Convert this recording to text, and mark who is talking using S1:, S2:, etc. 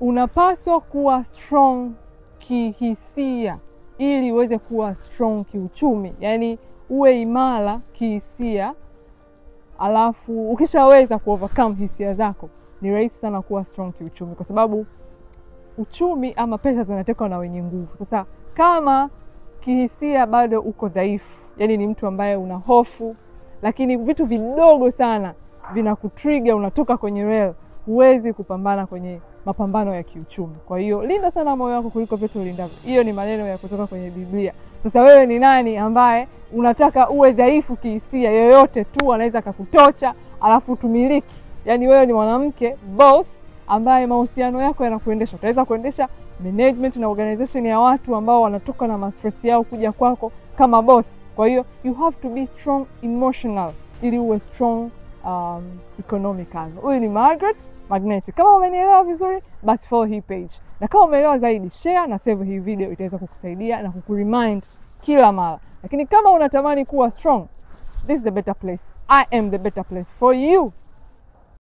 S1: unapaswa kuwa strong kihisia ili uweze kuwa strong kiuchumi. Yani uwe imara kihisia, alafu ukishaweza kuovercome hisia zako ni rahisi sana kuwa strong kiuchumi, kwa sababu uchumi ama pesa zinatekwa na wenye nguvu. Sasa kama kihisia bado uko dhaifu, yani ni mtu ambaye una hofu, lakini vitu vidogo sana vinakutrigger unatoka kwenye rail, huwezi kupambana kwenye mapambano ya kiuchumi. Kwa hiyo linda sana moyo wako kuliko vitu ulindavyo. Hiyo ni maneno ya kutoka kwenye Biblia. Sasa wewe ni nani ambaye unataka uwe dhaifu kihisia? Yoyote tu anaweza kukutocha alafu tumiliki. Yani wewe ni mwanamke boss ambaye mahusiano yako yanakuendesha. Utaweza kuendesha management na organization ya watu ambao wanatoka na stress yao kuja kwako kama boss. Kwa hiyo you have to be strong emotional ili uwe strong economical. Huyu ni Margaret Magnetic. Kama umenielewa vizuri, basi follow hii page. Na kama umeelewa zaidi, share na save hii video, itaweza kukusaidia na kukuremind kila mara. Lakini kama unatamani kuwa strong, this is the better place. I am the better place for you.